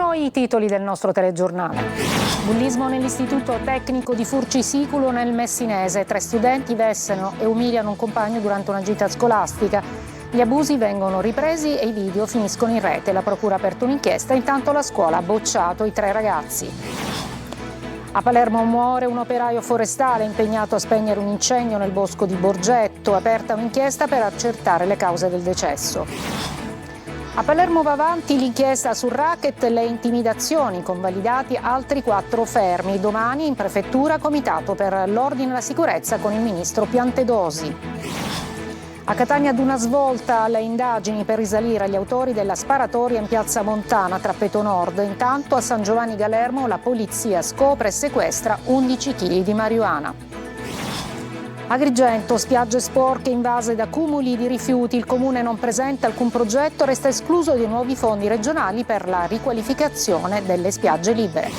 Sono i titoli del nostro telegiornale. Bullismo nell'istituto tecnico di Furcisicolo nel Messinese. 3 studenti vessano e umiliano un compagno durante una gita scolastica. Gli abusi vengono ripresi e i video finiscono in rete. La procura ha aperto un'inchiesta, intanto la scuola ha bocciato i 3 ragazzi. A Palermo muore un operaio forestale impegnato a spegnere un incendio nel bosco di Borgetto. Aperta un'inchiesta per accertare le cause del decesso. A Palermo va avanti l'inchiesta sul racket e le intimidazioni, convalidati altri 4 fermi. Domani in prefettura comitato per l'ordine e la sicurezza con il ministro Piantedosi. A Catania ad una svolta alle indagini per risalire agli autori della sparatoria in piazza Montana, Trappeto Nord. Intanto a San Giovanni Galermo la polizia scopre e sequestra 11 kg di marijuana. Agrigento, spiagge sporche invase da cumuli di rifiuti. Il comune non presenta alcun progetto, resta escluso dei nuovi fondi regionali per la riqualificazione delle spiagge libere.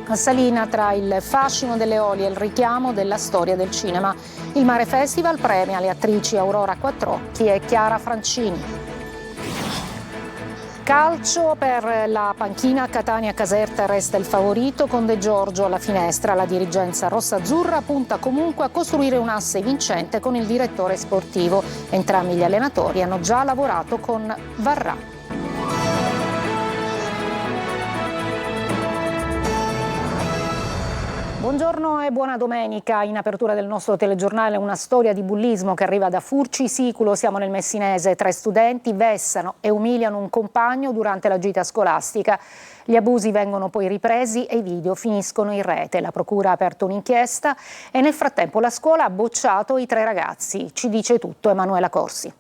A Salina, tra il fascino delle olie e il richiamo della storia del cinema, il Mare Festival premia le attrici Aurora Quattrocchi e Chiara Francini. Calcio, per la panchina Catania Caserta resta il favorito con De Giorgio alla finestra. La dirigenza rossa-azzurra punta comunque a costruire un asse vincente con il direttore sportivo. Entrambi gli allenatori hanno già lavorato con Varrà. Buongiorno e buona domenica. In apertura del nostro telegiornale una storia di bullismo che arriva da Furcisicolo. Siamo nel Messinese. 3 studenti vessano e umiliano un compagno durante la gita scolastica. Gli abusi vengono poi ripresi e i video finiscono in rete. La procura ha aperto un'inchiesta e nel frattempo la scuola ha bocciato i 3 ragazzi. Ci dice tutto Emanuela Corsi.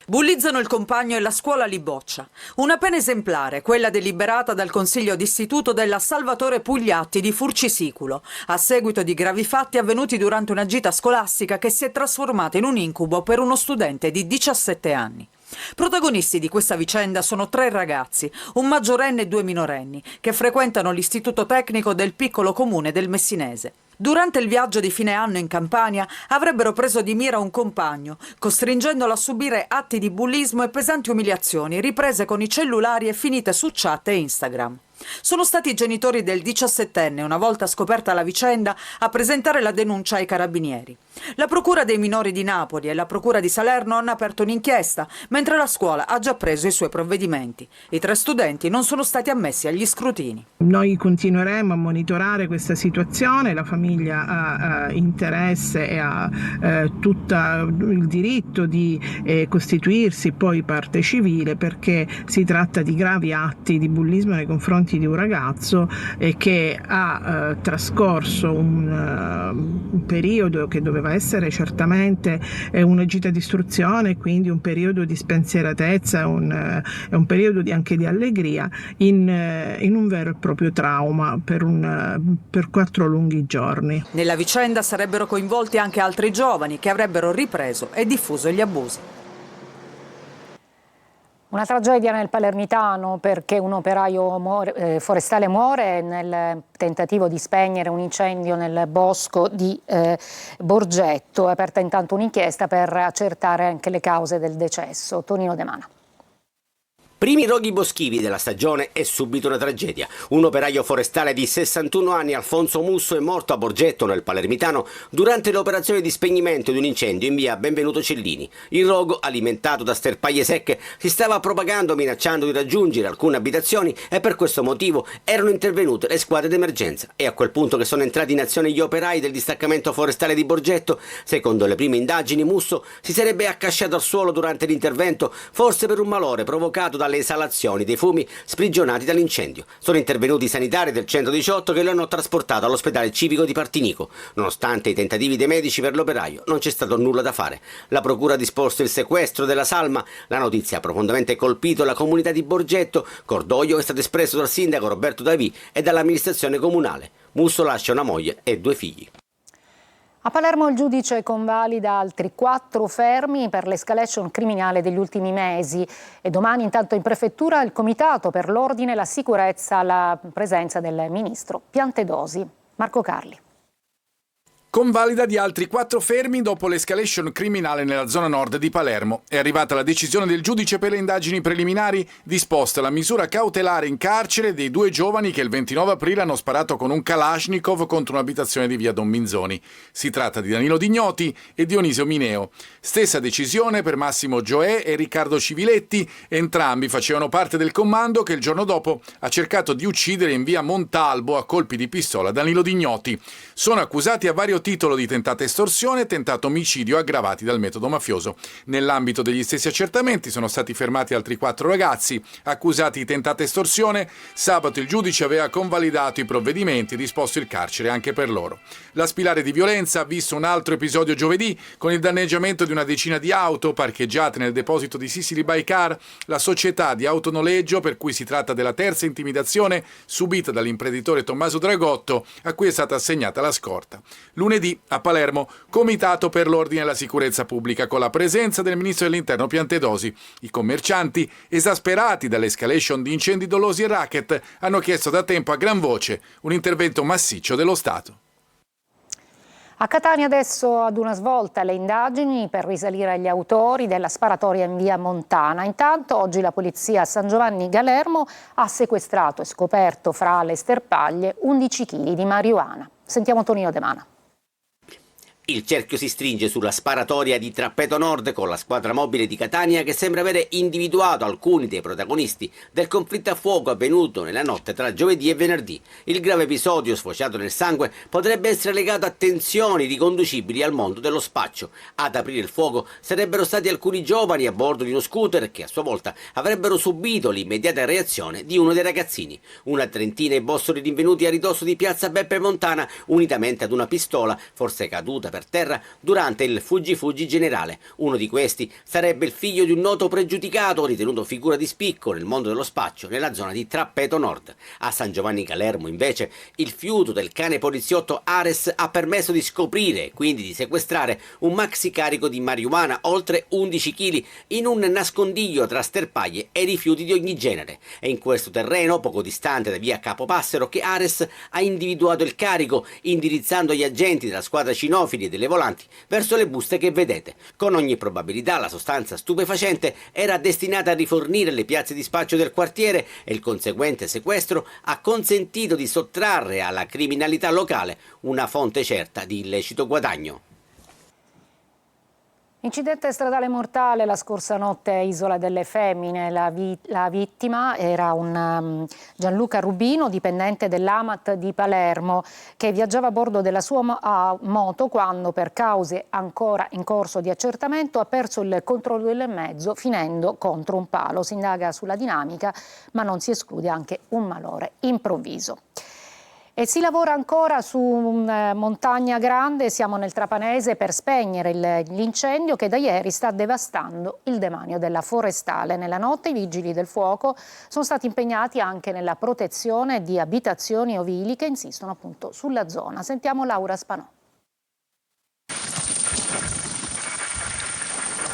Bullizzano il compagno e la scuola li boccia. Una pena esemplare, quella deliberata dal Consiglio d'Istituto della Salvatore Pugliatti di Furcisicolo, a seguito di gravi fatti avvenuti durante una gita scolastica che si è trasformata in un incubo per uno studente di 17 anni. Protagonisti di questa vicenda sono 3 ragazzi, un maggiorenne e 2 minorenni, che frequentano l'istituto tecnico del piccolo comune del Messinese. Durante il viaggio di fine anno in Campania avrebbero preso di mira un compagno, costringendolo a subire atti di bullismo e pesanti umiliazioni, riprese con i cellulari e finite su chat e Instagram. Sono stati i genitori del 17enne, una volta scoperta la vicenda, a presentare la denuncia ai carabinieri. La Procura dei minori di Napoli e la Procura di Salerno hanno aperto un'inchiesta, mentre la scuola ha già preso i suoi provvedimenti. I 3 studenti non sono stati ammessi agli scrutini. Noi continueremo a monitorare questa situazione, la famiglia ha interesse e ha tutto il diritto di costituirsi poi parte civile, perché si tratta di gravi atti di bullismo nei confronti di un ragazzo che ha trascorso un periodo che doveva essere certamente una gita di istruzione, quindi un periodo di spensieratezza, un periodo anche di allegria in un vero e proprio trauma per 4 lunghi giorni. Nella vicenda sarebbero coinvolti anche altri giovani che avrebbero ripreso e diffuso gli abusi. Una tragedia nel Palermitano perché un operaio forestale muore nel tentativo di spegnere un incendio nel bosco di Borgetto. È aperta intanto un'inchiesta per accertare anche le cause del decesso. Tonino De Mana. Primi roghi boschivi della stagione e subito una tragedia. Un operaio forestale di 61 anni, Alfonso Musso, è morto a Borgetto, nel Palermitano, durante le operazioni di spegnimento di un incendio in via Benvenuto Cellini. Il rogo, alimentato da sterpaglie secche, si stava propagando minacciando di raggiungere alcune abitazioni e per questo motivo erano intervenute le squadre d'emergenza. È a quel punto che sono entrati in azione gli operai del distaccamento forestale di Borgetto. Secondo le prime indagini, Musso si sarebbe accasciato al suolo durante l'intervento, forse per un malore provocato dalle esalazioni dei fumi sprigionati dall'incendio. Sono intervenuti i sanitari del 118 che lo hanno trasportato all'ospedale civico di Partinico. Nonostante i tentativi dei medici per l'operaio, non c'è stato nulla da fare. La procura ha disposto il sequestro della salma. La notizia ha profondamente colpito la comunità di Borgetto. Cordoglio è stato espresso dal sindaco Roberto Davì e dall'amministrazione comunale. Musso lascia una moglie e 2 figli. A Palermo il giudice convalida altri 4 fermi per l'escalation criminale degli ultimi mesi e domani intanto in prefettura il comitato per l'ordine e la sicurezza alla presenza del ministro Piantedosi. Marco Carli. Convalida di altri 4 fermi dopo l'escalation criminale nella zona nord di Palermo. È arrivata la decisione del giudice per le indagini preliminari, disposta la misura cautelare in carcere dei 2 giovani che il 29 aprile hanno sparato con un Kalashnikov contro un'abitazione di via Don Minzoni. Si tratta di Danilo Dignoti e Dionisio Mineo. Stessa decisione per Massimo Gioè e Riccardo Civiletti, entrambi facevano parte del commando che il giorno dopo ha cercato di uccidere in via Montalbo a colpi di pistola Danilo Dignoti. Sono accusati a vario titolo di tentata estorsione e tentato omicidio aggravati dal metodo mafioso. Nell'ambito degli stessi accertamenti sono stati fermati altri 4 ragazzi accusati di tentata estorsione. Sabato il giudice aveva convalidato i provvedimenti e disposto il carcere anche per loro. La spirale di violenza ha visto un altro episodio giovedì con il danneggiamento di una decina di auto parcheggiate nel deposito di Sicily by Car, la società di autonoleggio per cui si tratta della terza intimidazione subita dall'imprenditore Tommaso Dragotto, a cui è stata assegnata la scorta. Lunedì a Palermo, comitato per l'ordine e la sicurezza pubblica con la presenza del ministro dell'Interno Piantedosi. I commercianti, esasperati dall'escalation di incendi dolosi e racket, hanno chiesto da tempo a gran voce un intervento massiccio dello Stato. A Catania adesso ad una svolta le indagini per risalire agli autori della sparatoria in via Montana. Intanto oggi la polizia a San Giovanni Galermo ha sequestrato e scoperto fra le sterpaglie 11 kg di marijuana. Sentiamo Tonino De Mana. Il cerchio si stringe sulla sparatoria di Trappeto Nord con la squadra mobile di Catania che sembra avere individuato alcuni dei protagonisti del conflitto a fuoco avvenuto nella notte tra giovedì e venerdì. Il grave episodio sfociato nel sangue potrebbe essere legato a tensioni riconducibili al mondo dello spaccio. Ad aprire il fuoco sarebbero stati alcuni giovani a bordo di uno scooter che a sua volta avrebbero subito l'immediata reazione di uno dei ragazzini. Una trentina i bossoli rinvenuti a ridosso di piazza Beppe Montana unitamente ad una pistola, forse caduta per terra durante il fuggi generale. Uno di questi sarebbe il figlio di un noto pregiudicato ritenuto figura di spicco nel mondo dello spaccio nella zona di Trappeto Nord. A San Giovanni Galermo invece il fiuto del cane poliziotto Ares ha permesso di scoprire e quindi di sequestrare un maxi carico di marijuana oltre 11 kg in un nascondiglio tra sterpaglie e rifiuti di ogni genere. È in questo terreno, poco distante da via Capopassero, che Ares ha individuato il carico, indirizzando gli agenti della squadra cinofili e delle volanti verso le buste che vedete. Con ogni probabilità la sostanza stupefacente era destinata a rifornire le piazze di spaccio del quartiere e il conseguente sequestro ha consentito di sottrarre alla criminalità locale una fonte certa di illecito guadagno. Incidente stradale mortale la scorsa notte a Isola delle Femmine. La vittima era un Gianluca Rubino, dipendente dell'AMAT di Palermo, che viaggiava a bordo della sua moto quando, per cause ancora in corso di accertamento, ha perso il controllo del mezzo finendo contro un palo. Si indaga sulla dinamica, ma non si esclude anche un malore improvviso. E si lavora ancora su Montagna Grande, siamo nel Trapanese, per spegnere l'incendio che da ieri sta devastando il demanio della forestale. Nella notte i vigili del fuoco sono stati impegnati anche nella protezione di abitazioni ovili che insistono appunto sulla zona. Sentiamo Laura Spanò.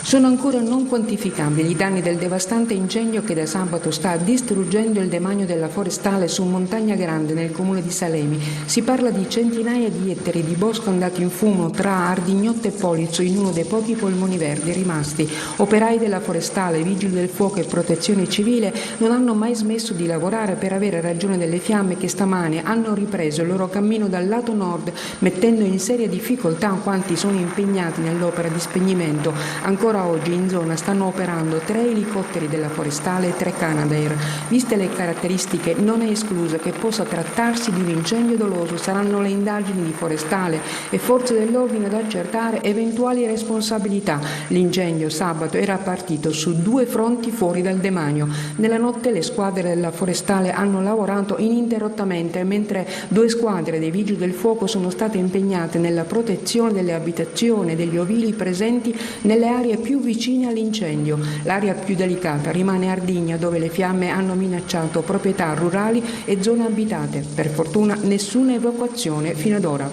Sono ancora non quantificabili i danni del devastante incendio che da sabato sta distruggendo il demanio della forestale su Montagna Grande nel comune di Salemi. Si parla di centinaia di ettari di bosco andati in fumo tra Ardignotte e Polizzo in uno dei pochi polmoni verdi rimasti. Operai della forestale, vigili del fuoco e protezione civile non hanno mai smesso di lavorare per avere ragione delle fiamme che stamane hanno ripreso il loro cammino dal lato nord, mettendo in seria difficoltà quanti sono impegnati nell'opera di spegnimento. Ancora oggi in zona stanno operando 3 elicotteri della forestale e 3 Canadair. Viste le caratteristiche, non è escluso che possa trattarsi di un incendio doloso. Saranno le indagini di forestale e forze dell'ordine ad accertare eventuali responsabilità. L'incendio sabato era partito su 2 fronti fuori dal demanio. Nella notte le squadre della forestale hanno lavorato ininterrottamente, mentre 2 squadre dei vigili del fuoco sono state impegnate nella protezione delle abitazioni e degli ovili presenti nelle aree più vicine all'incendio. L'area più delicata rimane Ardigna, dove le fiamme hanno minacciato proprietà rurali e zone abitate. Per fortuna nessuna evacuazione fino ad ora.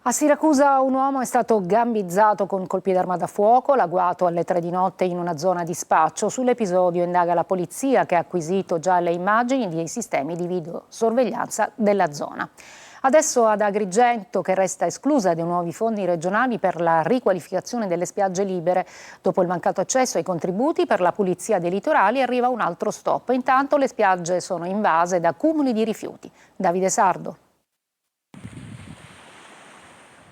A Siracusa un uomo è stato gambizzato con colpi d'arma da fuoco, l'agguato alle 3 di notte in una zona di spaccio. Sull'episodio indaga la polizia, che ha acquisito già le immagini dei sistemi di videosorveglianza della zona. Adesso ad Agrigento, che resta esclusa dai nuovi fondi regionali per la riqualificazione delle spiagge libere. Dopo il mancato accesso ai contributi per la pulizia dei litorali arriva un altro stop. Intanto le spiagge sono invase da cumuli di rifiuti. Davide Sardo.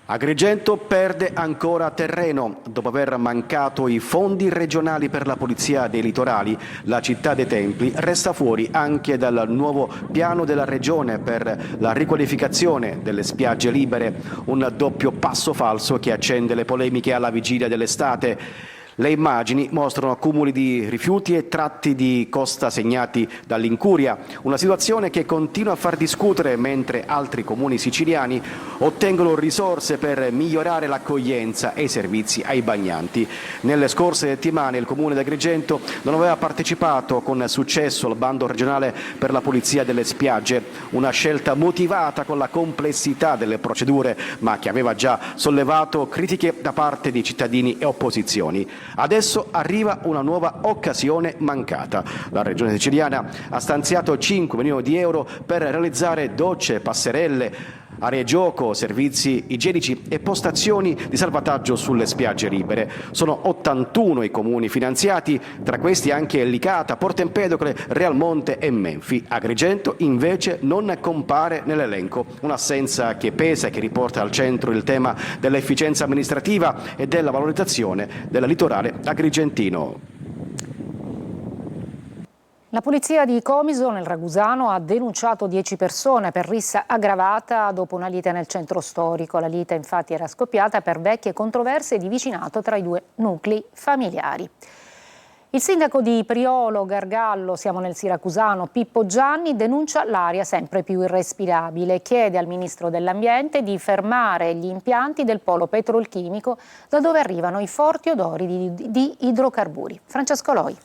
Agrigento perde ancora terreno. Dopo aver mancato i fondi regionali per la pulizia dei litorali, la città dei Templi resta fuori anche dal nuovo piano della regione per la riqualificazione delle spiagge libere, un doppio passo falso che accende le polemiche alla vigilia dell'estate. Le immagini mostrano accumuli di rifiuti e tratti di costa segnati dall'incuria, una situazione che continua a far discutere mentre altri comuni siciliani ottengono risorse per migliorare l'accoglienza e i servizi ai bagnanti. Nelle scorse settimane il comune di Agrigento non aveva partecipato con successo al bando regionale per la pulizia delle spiagge, una scelta motivata con la complessità delle procedure, ma che aveva già sollevato critiche da parte di cittadini e opposizioni. Adesso arriva una nuova occasione mancata. La Regione siciliana ha stanziato 5 milioni di euro per realizzare docce, passerelle, aree gioco, servizi igienici e postazioni di salvataggio sulle spiagge libere. Sono 81 i comuni finanziati, tra questi anche Licata, Porto Empedocle, Realmonte e Menfi. Agrigento invece non compare nell'elenco, un'assenza che pesa e che riporta al centro il tema dell'efficienza amministrativa e della valorizzazione del litorale agrigentino. La polizia di Comiso, nel Ragusano, ha denunciato 10 persone per rissa aggravata dopo una lite nel centro storico. La lite infatti era scoppiata per vecchie controversie di vicinato tra i due nuclei familiari. Il sindaco di Priolo Gargallo, siamo nel siracusano, Pippo Gianni, denuncia l'aria sempre più irrespirabile. Chiede al ministro dell'Ambiente di fermare gli impianti del polo petrolchimico da dove arrivano i forti odori di idrocarburi. Francesco Loi.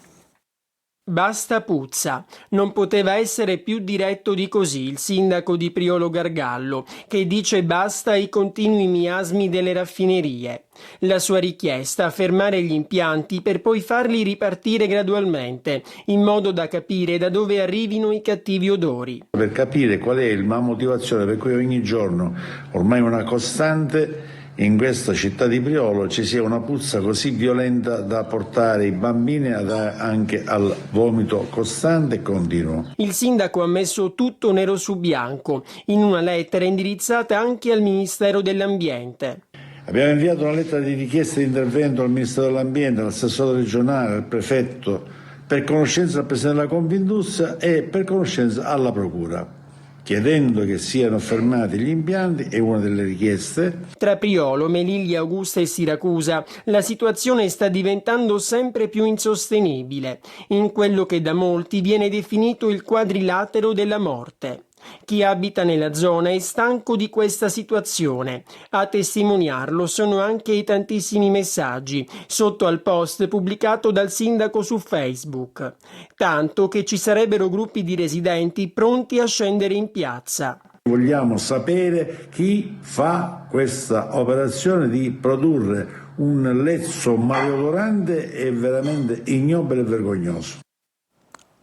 Basta puzza. Non poteva essere più diretto di così il sindaco di Priolo Gargallo, che dice basta ai continui miasmi delle raffinerie. La sua richiesta: fermare gli impianti per poi farli ripartire gradualmente, in modo da capire da dove arrivino i cattivi odori. Per capire qual è la motivazione per cui ogni giorno, ormai una costante, in questa città di Priolo ci sia una puzza così violenta da portare i bambini anche al vomito costante e continuo. Il sindaco ha messo tutto nero su bianco in una lettera indirizzata anche al Ministero dell'Ambiente. Abbiamo inviato una lettera di richiesta di intervento al Ministero dell'Ambiente, all'assessore regionale, al prefetto, per conoscenza al Presidente della Confindustria e per conoscenza alla Procura, chiedendo che siano fermati gli impianti. È una delle richieste. Tra Priolo, Melilli, Augusta e Siracusa la situazione sta diventando sempre più insostenibile, in quello che da molti viene definito il quadrilatero della morte. Chi abita nella zona è stanco di questa situazione. A testimoniarlo sono anche i tantissimi messaggi sotto al post pubblicato dal sindaco su Facebook. Tanto che ci sarebbero gruppi di residenti pronti a scendere in piazza. Vogliamo sapere chi fa questa operazione di produrre un lezzo maleodorante e veramente ignobile e vergognoso.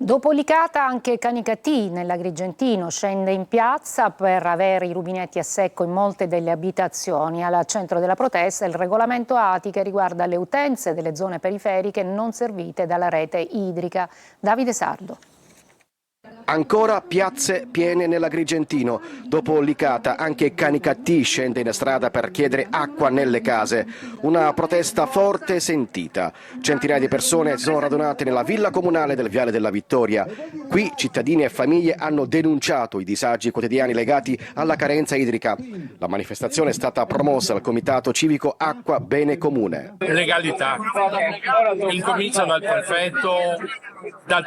Dopo Licata anche Canicattì nell'Agrigentino scende in piazza per avere i rubinetti a secco in molte delle abitazioni. Al centro della protesta il regolamento ATI che riguarda le utenze delle zone periferiche non servite dalla rete idrica. Davide Sardo. Ancora piazze piene nell'Agrigentino. Dopo Licata anche Canicattì scende in strada per chiedere acqua nelle case. Una protesta forte e sentita. Centinaia di persone si sono radunate nella villa comunale del Viale della Vittoria. Qui cittadini e famiglie hanno denunciato i disagi quotidiani legati alla carenza idrica. La manifestazione è stata promossa dal Comitato Civico Acqua Bene Comune. Legalità. Incomincia dal prefetto,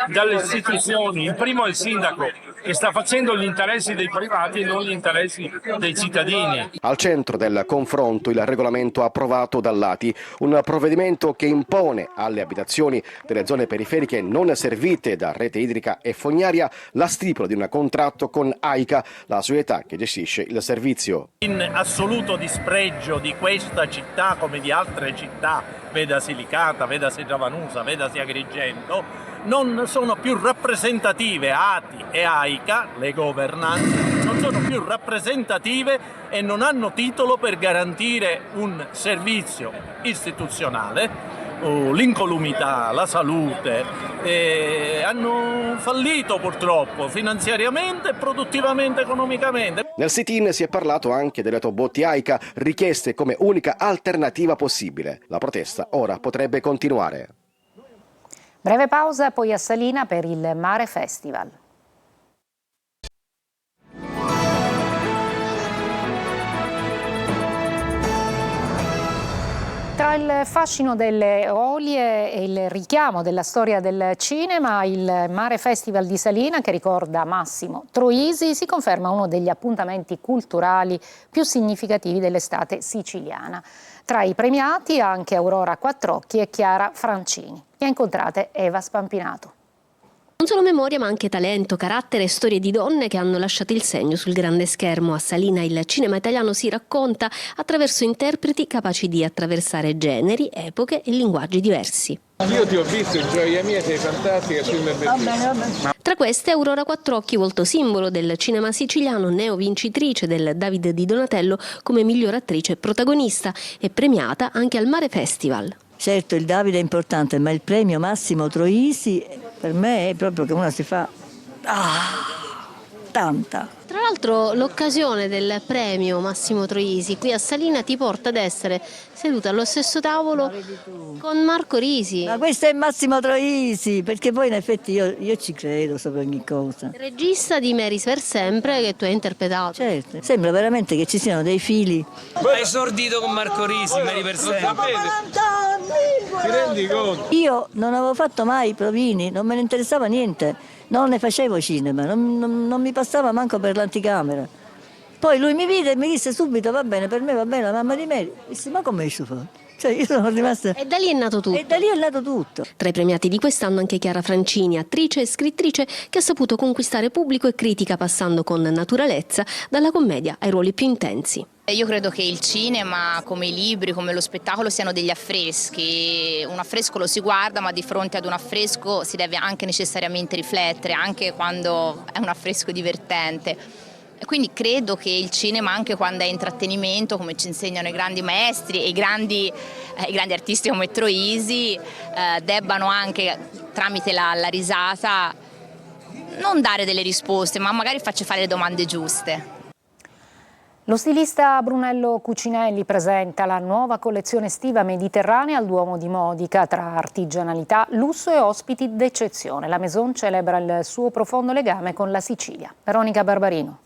dalle istituzioni. Il primo è il sindaco, che sta facendo gli interessi dei privati e non gli interessi dei cittadini. Al centro del confronto il regolamento approvato dall'ATI, un provvedimento che impone alle abitazioni delle zone periferiche non servite da rete idrica e fognaria la stipula di un contratto con AICA, la società che gestisce il servizio. In assoluto dispregio di questa città come di altre città, vedasi Licata, vedasi Giavanusa, vedasi Agrigento, non sono più rappresentative ATI e AICA, le governanze, non sono più rappresentative e non hanno titolo per garantire un servizio istituzionale, l'incolumità, la salute, hanno fallito purtroppo finanziariamente, produttivamente, economicamente. Nel sit-in si è parlato anche delle autobotti AICA richieste come unica alternativa possibile. La protesta ora potrebbe continuare. Breve pausa, poi a Salina per il Mare Festival. Tra il fascino delle olie e il richiamo della storia del cinema, il Mare Festival di Salina, che ricorda Massimo Troisi, si conferma uno degli appuntamenti culturali più significativi dell'estate siciliana. Tra i premiati anche Aurora Quattrocchi e Chiara Francini. Le ha incontrate Eva Spampinato. Non solo memoria ma anche talento, carattere e storie di donne che hanno lasciato il segno sul grande schermo. A Salina il cinema italiano si racconta attraverso interpreti capaci di attraversare generi, epoche e linguaggi diversi. Io ti ho visto in Gioia Mia, sei fantastica, film è bellissimo. Tra queste Aurora Quattrocchi, volto simbolo del cinema siciliano, neo vincitrice del David di Donatello come miglior attrice protagonista e premiata anche al Mare Festival. Certo, il Davide è importante, ma il premio Massimo Troisi per me è proprio che uno si fa tanta. Tra l'altro l'occasione del premio Massimo Troisi qui a Salina ti porta ad essere seduta allo stesso tavolo con Marco Risi. Ma questo è Massimo Troisi, perché poi in effetti io ci credo sopra ogni cosa. Regista di Meris per sempre che tu hai interpretato. Certo, sembra veramente che ci siano dei fili. Hai esordito con Marco Risi, Meris per sempre. Ti rendi conto? Io non avevo fatto mai i provini, non me ne interessava niente, non ne facevo cinema, non mi passava manco per l'anticamera. Poi lui mi vide e mi disse subito va bene, per me va bene, la mamma di me. Disse ma come ci fa? Cioè io sono rimasta... E da lì è nato tutto. E da lì è nato tutto. Tra i premiati di quest'anno anche Chiara Francini, attrice e scrittrice che ha saputo conquistare pubblico e critica passando con naturalezza dalla commedia ai ruoli più intensi. Io credo che il cinema, come i libri, come lo spettacolo, siano degli affreschi. Un affresco lo si guarda, ma di fronte ad un affresco si deve anche necessariamente riflettere, anche quando è un affresco divertente. E quindi credo che il cinema, anche quando è intrattenimento, come ci insegnano i grandi maestri e i grandi artisti come Troisi, debbano anche, tramite la risata, non dare delle risposte, ma magari farci fare le domande giuste. Lo stilista Brunello Cucinelli presenta la nuova collezione estiva mediterranea al Duomo di Modica, tra artigianalità, lusso e ospiti d'eccezione. La Maison celebra il suo profondo legame con la Sicilia. Veronica Barbarino.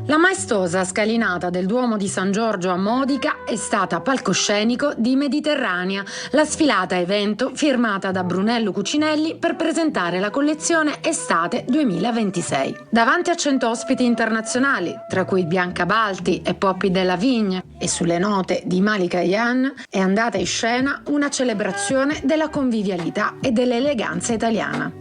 La maestosa scalinata del Duomo di San Giorgio a Modica è stata palcoscenico di Mediterranea, la sfilata evento firmata da Brunello Cucinelli per presentare la collezione Estate 2026. Davanti a 100 ospiti internazionali, tra cui Bianca Balti e Poppy Della Vigne, e sulle note di Malika Yan, è andata in scena una celebrazione della convivialità e dell'eleganza italiana.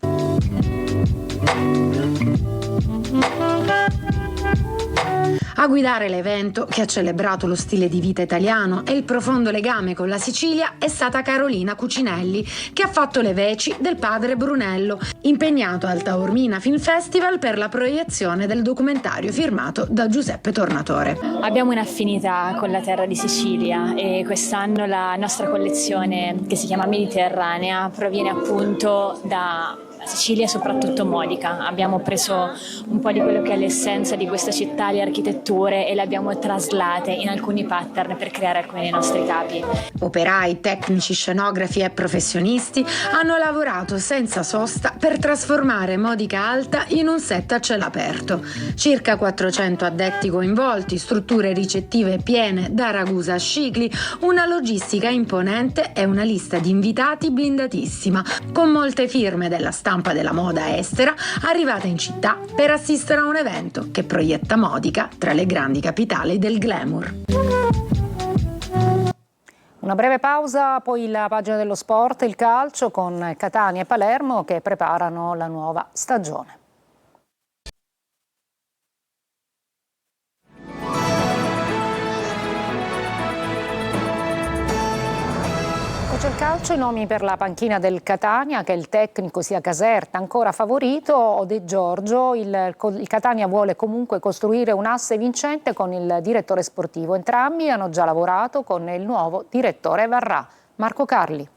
A guidare l'evento, che ha celebrato lo stile di vita italiano e il profondo legame con la Sicilia, è stata Carolina Cucinelli, che ha fatto le veci del padre Brunello, impegnato al Taormina Film Festival per la proiezione del documentario firmato da Giuseppe Tornatore. Abbiamo un'affinità con la terra di Sicilia e quest'anno la nostra collezione, che si chiama Mediterranea, proviene appunto da Sicilia e soprattutto Modica. Abbiamo preso un po' di quello che è l'essenza di questa città, le architetture, e le abbiamo traslate in alcuni pattern per creare alcuni dei nostri capi. Operai, tecnici, scenografi e professionisti hanno lavorato senza sosta per trasformare Modica Alta in un set a cielo aperto. Circa 400 addetti coinvolti, strutture ricettive piene da Ragusa a Scicli, una logistica imponente e una lista di invitati blindatissima, con molte firme della stampa della moda estera arrivata in città per assistere a un evento che proietta Modica tra le grandi capitali del glamour. Una breve pausa, poi la pagina dello sport, il calcio, con Catania e Palermo che preparano la nuova stagione. il calcio, i nomi per la panchina del Catania, che il tecnico sia Caserta ancora favorito o De Giorgio. Il Catania vuole comunque costruire un asse vincente con il direttore sportivo. Entrambi hanno già lavorato con il nuovo direttore Varrà. Marco Carli.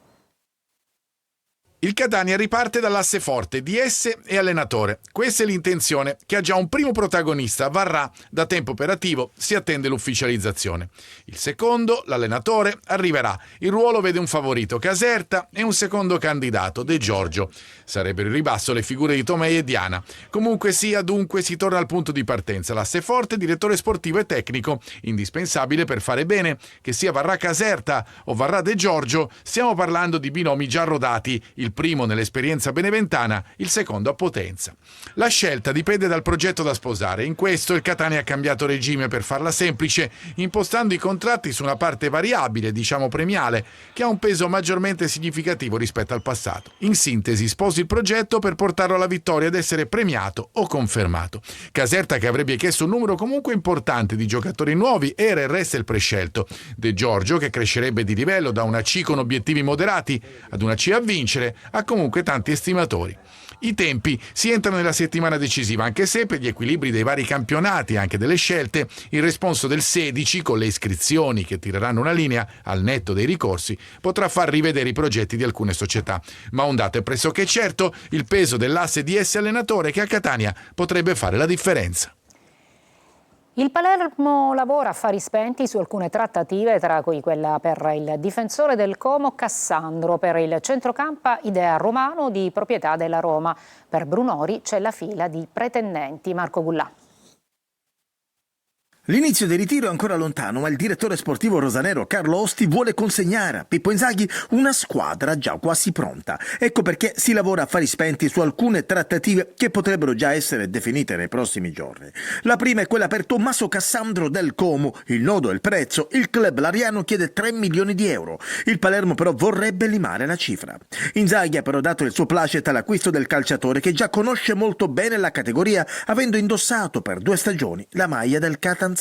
Il Catania riparte dall'asse forte DS e allenatore. Questa è l'intenzione, che ha già un primo protagonista, Varrà, da tempo operativo, si attende l'ufficializzazione. Il secondo, l'allenatore, arriverà. Il ruolo vede un favorito, Caserta, e un secondo candidato, De Giorgio. Sarebbero in ribasso le figure di Tomei e Diana. Comunque sia, dunque, si torna al punto di partenza. L'asse forte, direttore sportivo e tecnico, indispensabile per fare bene. Che sia Varrà Caserta o Varrà De Giorgio, stiamo parlando di binomi già rodati, il primo nell'esperienza beneventana, il secondo a Potenza. La scelta dipende dal progetto da sposare. In questo il Catania ha cambiato regime per farla semplice, impostando i contratti su una parte variabile, diciamo premiale, che ha un peso maggiormente significativo rispetto al passato. In sintesi, sposi il progetto per portarlo alla vittoria ed essere premiato o confermato. Caserta, che avrebbe chiesto un numero comunque importante di giocatori nuovi, era e resta il prescelto. De Giorgio, che crescerebbe di livello da una C con obiettivi moderati ad una C a vincere, ha comunque tanti estimatori. I tempi si entrano nella settimana decisiva, anche se per gli equilibri dei vari campionati e anche delle scelte, il responso del 16, con le iscrizioni che tireranno una linea al netto dei ricorsi, potrà far rivedere i progetti di alcune società. Ma un dato è pressoché certo: il peso dell'asse DS allenatore, che a Catania potrebbe fare la differenza. Il Palermo lavora a fari spenti su alcune trattative, tra cui quella per il difensore del Como Cassandro, per il centrocampo Idea Romano di proprietà della Roma. Per Brunori c'è la fila di pretendenti. Marco Gullà. L'inizio del ritiro è ancora lontano, ma il direttore sportivo rosanero Carlo Osti vuole consegnare a Pippo Inzaghi una squadra già quasi pronta. Ecco perché si lavora a fari spenti su alcune trattative che potrebbero già essere definite nei prossimi giorni. La prima è quella per Tommaso Cassandro del Como. Il nodo è il prezzo. Il club lariano chiede 3 milioni di euro. Il Palermo però vorrebbe limare la cifra. Inzaghi ha però dato il suo placet all'acquisto del calciatore, che già conosce molto bene la categoria, avendo indossato per 2 stagioni la maglia del Catanzaro.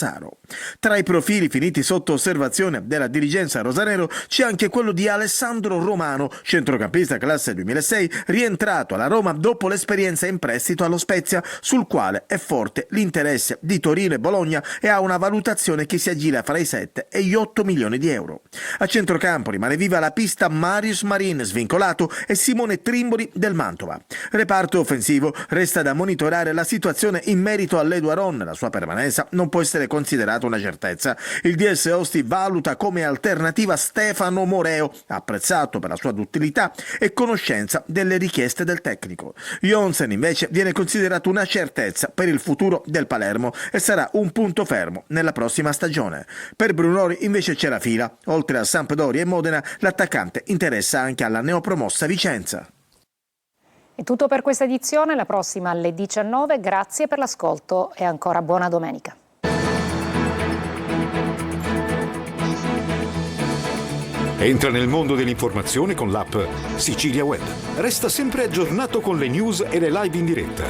Tra i profili finiti sotto osservazione della dirigenza rosanero c'è anche quello di Alessandro Romano, centrocampista classe 2006, rientrato alla Roma dopo l'esperienza in prestito allo Spezia, sul quale è forte l'interesse di Torino e Bologna e ha una valutazione che si aggira fra i 7 e gli 8 milioni di euro. A centrocampo rimane viva la pista Marius Marin, svincolato, e Simone Trimboli del Mantova. Reparto offensivo, resta da monitorare la situazione in merito all'Eduaron. La sua permanenza non può essere considerato una certezza. Il DS Osti valuta come alternativa Stefano Moreo, apprezzato per la sua duttilità e conoscenza delle richieste del tecnico. Jonsen invece viene considerato una certezza per il futuro del Palermo e sarà un punto fermo nella prossima stagione. Per Brunori invece c'è la fila. Oltre a Sampdoria e Modena, l'attaccante interessa anche alla neopromossa Vicenza. È tutto per questa edizione, la prossima alle 19. Grazie per l'ascolto e ancora buona domenica. Entra nel mondo dell'informazione con l'app Sicilia Web. Resta sempre aggiornato con le news e le live in diretta.